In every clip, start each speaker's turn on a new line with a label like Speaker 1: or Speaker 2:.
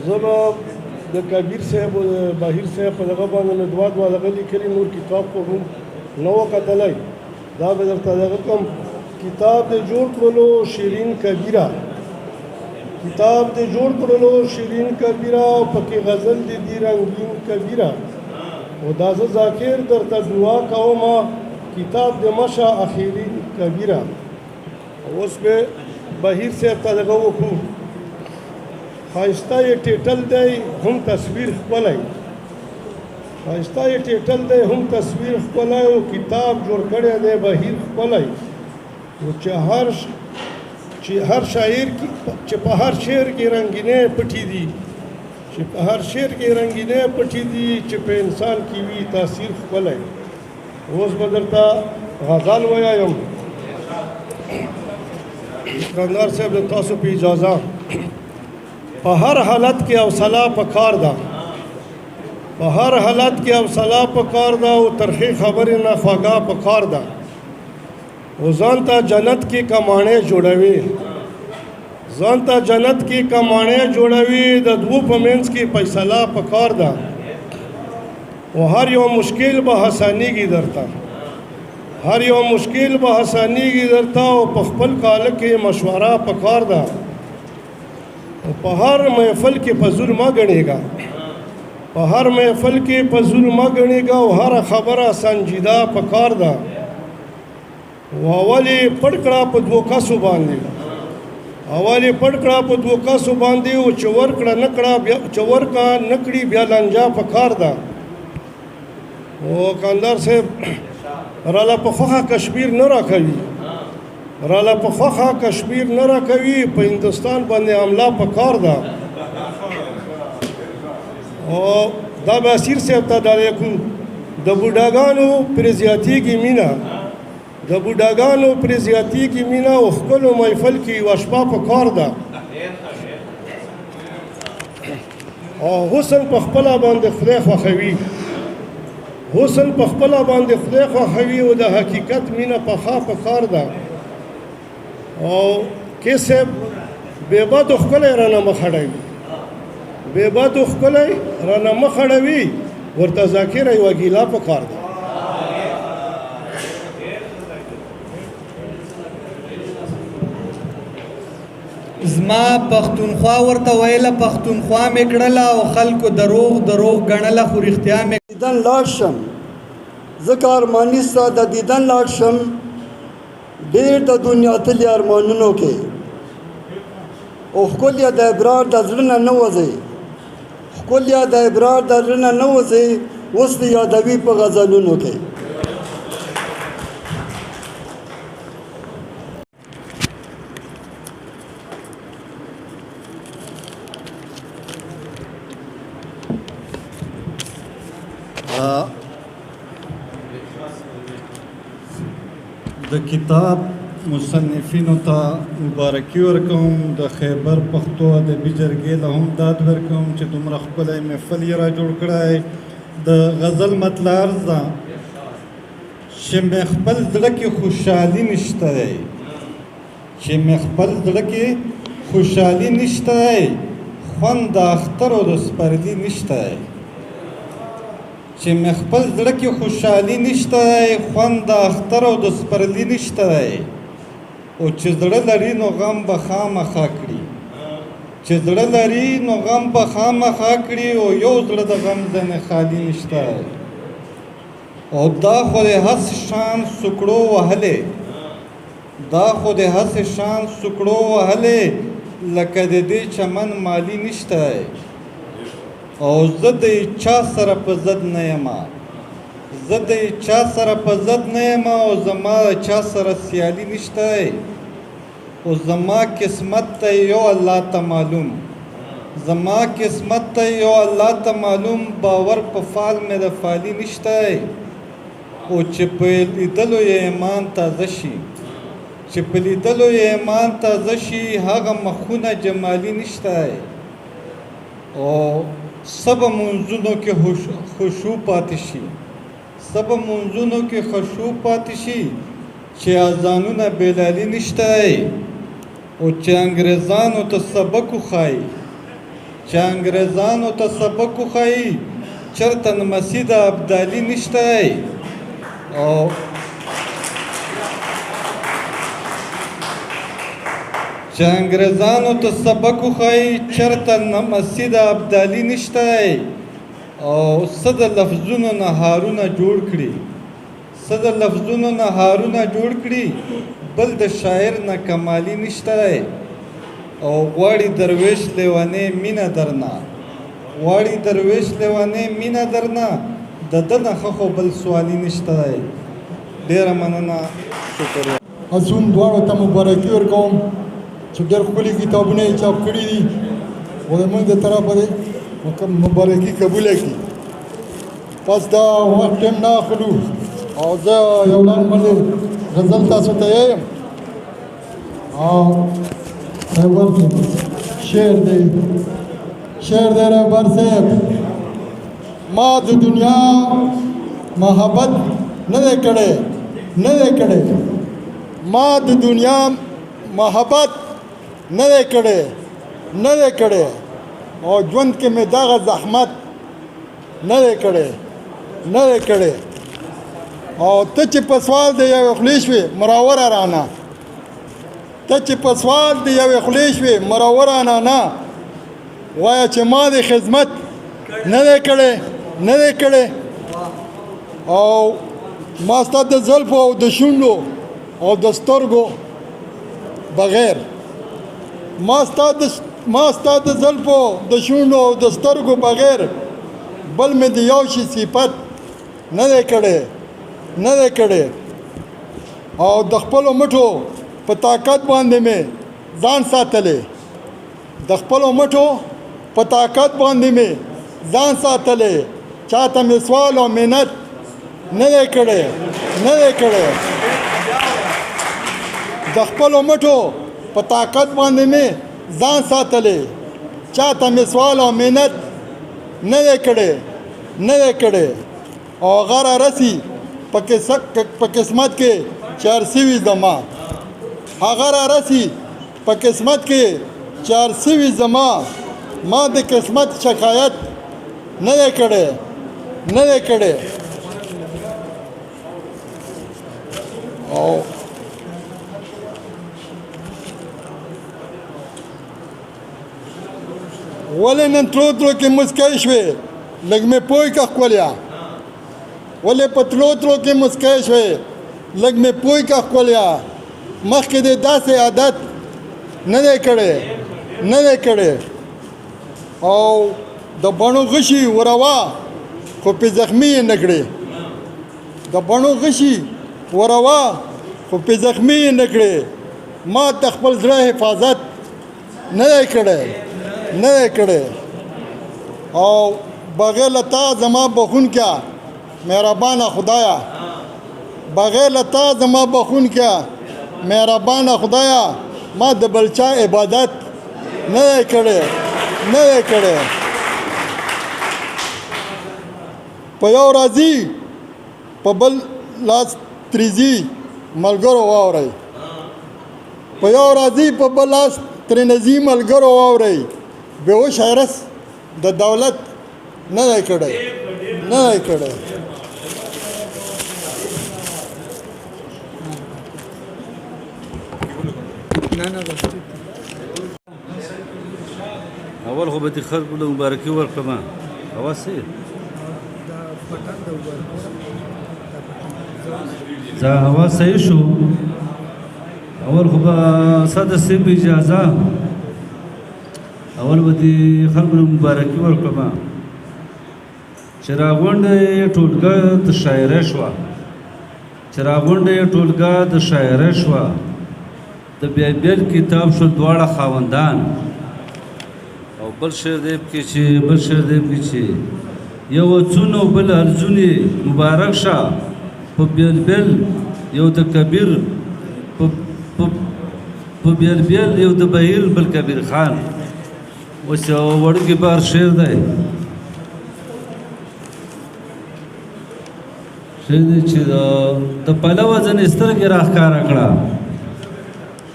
Speaker 1: زه به د کبیر صاحب او د بهیر صاحب په دغه باندې مې دوه دغه لیکلي نور کتاب خو هم نه و کتلی دا به درته دغه کوم کتاب د جوړ کړلو شیرین کبیره کتاب د جوړ کړلو شیرین کبیره او پکې غزل د دې رنګین کبیره او دا زه ذاکر درته دعا کوم کتاب د مشه اخیرین کبیره اوس به بهیر صاحب ته دغه وکړو ښایسته یې ټیټل دی هم تصویر ښکلی ښایسته یې ټیټل دی هم تصویر ښکلی او کتاب جوړ کړی دی بهیر ښکلی او چې هر شاعر چې په هر شعر کې رنګینۍ پټې دي چې په هر شعر کې رنګینۍ پټې دي چې په انسان کې وي تاثیر ښکلی اوس به درته غزل ووایم سکندر صاحب د تاسو په اجازه په هر حالت کې حوصله پکار ده په هر حالت کې حوصله پکار ده او ترخې خبرې نه خوږه پکار ده او ځان ته جنت کې کماڼې جوړوي ځان ته جنت کې کماڼې جوړوي د دوو په منځ کې فیصله پکار ده او هر یو مشکل به حسانیږي درته هر یو مشکل به حسانیږي درته او په خپل کال کې مشوره پکار ده په هر محفل کې فضول مه ګڼېږه په هر محفل کې فضول مه ګڼېږه او هره خبره سنجیده پکار ده اول یې پټ کړه په دوو کسو باندې اول یې پټ کړه په دوو کسو باندې او چې ورکړه نه کړي بیا لنجه پکار ده او کندهار صاحب راله په خوښه کشمیر نه راکوي راله په خوښه کشمیر نه راکوي په هندوستان باندې حمله پکار ده او دا به اسیر صاحب ته ډالۍ کړو د بوډاګانو پرې زیاتېږي مینه د بوډاګانو پرې زیاتېږي مینه او ښکلو محفل کې یوه شپه پکار ده او حسن په خپله باندې خدای خوښوي حسن په خپله باندې خدای خوښوي او د حقیقت مینه پخا پکار ده او کې صاحب بېبدو ښکلی رانه مخ اړوي بېبدو ښکلی رانه مخ اړوي ورته ذاکره یوه ګیله پکار ده
Speaker 2: زما پښتونخوا ورته ویله پښتونخوا مې کړله او خلکو دروغ ګڼله خو رښتیا مې
Speaker 3: دیدن لاړ شم ځکه ارماني ستا د دیدن لاړ شم ډېر د دنیا تلي ارمانونو کې او ښکلیه د ابرار د زړه نه نه وځې ښکلیه د ابرار د زړه نه نه وځې اوس دې یادوي په غزلونو کې
Speaker 4: د کتاب مصنفینو ته مبارکي ورکوم د خیبر پښتو ادبي جرګې له هم داد ورکوم چې دومره ښکلی محفل یې را جوړ کړی د غزل مطلع عرض ده چې مې خپل زړه کې خوشحالي نشته دی چې مې خپل زړه کې خوشحالي نشته دی خوند د اختر او د سپرلي نشته دی چې مې خپل زړه کې خوشحالي نشته دی خوند د اختر او د سپرلي نشته دی او چې زړه لري نو غم به خامخا کړي چې زړه لري نو غم به خامخا کړي او یو زړه د غم ځنې خالي نشته دی او دا خو د هسې شان سکړو وهلې دا خو د هسې شان سکړو وهلې لکه د دې چمن مالی نشته دی او زه د چا سره په ضد نه یم زه د چا سره په ضد نه یم او زما چا سره سیالي نشته دی او زما قسمت ته یو الله ته معلوم زما قسمت ته یو الله ته معلوم باور په فال مې د فالي نشته دی او چې په لیدلو یې ایمان تازه شي چې په لیدلو یې ایمان تازه شي هغه مخونه جمالي نشته دی او سب منځونو کې خشوع پاتې شي سب منځونو کې خشوع پاتې شي چې اذانونه بلالي نشته دی او چې انګریزانو ته سبق وښایي چې انګریزانو ته سبق وښایي چېرته نمسي د ابدالي نشته او چې انګریزانو ته سبق وښایي چېرته نمسي د ابدالي نشته او څه د لفظونو نه هارونه جوړ کړي څه د لفظونو نه هارونه جوړ کړي بل د شاعر نه کمالي نشته او غواړي درویش لیوانې مینه درنه غواړي درویش لیوانې مینه درنه د ده نه ښه خو بل سوالي نشته ډېره مننه شکر
Speaker 5: اسون دواړو ته مبارکي ورکوم چې ډېر ښکلي کتابونه یې چاپ کړي دي او زموږ د طرفه دې مبارکي قبوله کړي پس دا وخت ټیم نه اخلو او زه یو لنډ غزل تاسو ته یم شعر دی رهبر صاحب ما د دنیا محبت نه دی کړی ما د دنیا محبت نه دی کړی او ژوند کې مې دغه زحمت نه دی کړی او ته چې په سوال د یوې خولې شوې مراوره رانه وایه چې ما د خدمت نه دی کړی او ما ستا د زلفو او د شونډو او د سترګو بغیر ما ستا د زلفو د شونډو او د سترګو بغیر بل مې د یو شي صفت نه دی کړی او د خپلو مټو په طاقت باندې مې ځان ساتلی چاته مې سوال او منت نه دی کړی د خپلو مټو په طاقت باندې مې ځان ساتلی چاته مې سوال او منت نه دی کړی او غره رسی په قسمت کې چار سوي زما هغه را رسی په قسمت کې چار سوي زما ما د قسمت شکایت نه دی کړی او ولې نن تلو کې مسکی شوې لږ مې پوی که ښکلیا مخکې دې داسې عادت نه دی کړی او د بڼو غشي وروا خو پې زخمي یې نه کړې ما ته خپل زړه حفاظت نه دی کړی او بغیر له تا زما بخونکیا مهربانه خدایا ما د بلچا عبادت نه دی کړی په یو راځي په بل لاس تریزي ملګرو واورئ بېهوش حیرس د دولت نه دی کړی
Speaker 6: اول خو به دې خلکو له مبارکي ورکړم اواز څه زه اواز صحیح شو اول خو به صد صاحب اجازه اول به دې خلکو له مبارکي ورکړم چې راغونډه یې ټولګه د شاعره شوه د بیل کتاب شو دواړه خاوندان او بل شعر دی چې یو څونو بل ارزونی مبارک شه په بیل یو د کبیر په بیل یو د بهیر بل کبیر خان اوس یو وړوکی بار شعر دی چې د پلوه ځنې سترګې راښکاره کړه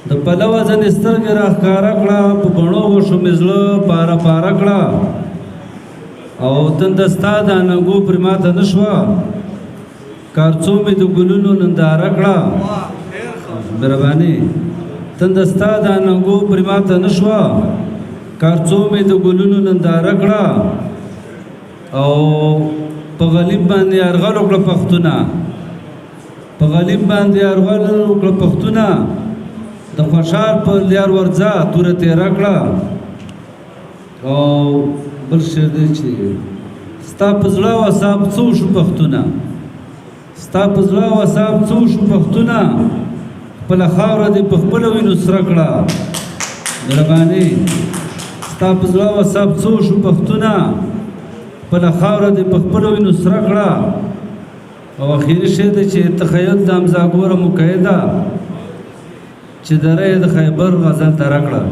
Speaker 6: د پلوه ځنې سترګې راښکاره کړه په بڼو وشو مې زړه پاره پاره کړه او تنده ستا د اننګو پرې ماته نه شوه کارڅو مې د ګلونو ننداره کړه مهرباني تنده ستا د اننګو پرې ماته نه شوه کارڅو مې د ګلونو ننداره کړه او په غلیب باندې یرغل وکړه پښتونه په غلیب باندې یرغل وکړه پښتونه د خوشحال په لیار ورځه توره تېره کړه او بل شعر دی چې ستا په زړه او اصاب څه وشو پښتونه ستا په زړه او اصاب څه وشو پښتونه خپله خاوره دې په خپله وینو سره کړه مهرباني ستا په زړه او اصاب څه وشو پښتونه خپله خاوره دې په خپلو وینو سره کړه او اخري شی دی چې تخیل د حمزه ګوره مقیده چې دره یې د خیبر غزل ته راکړه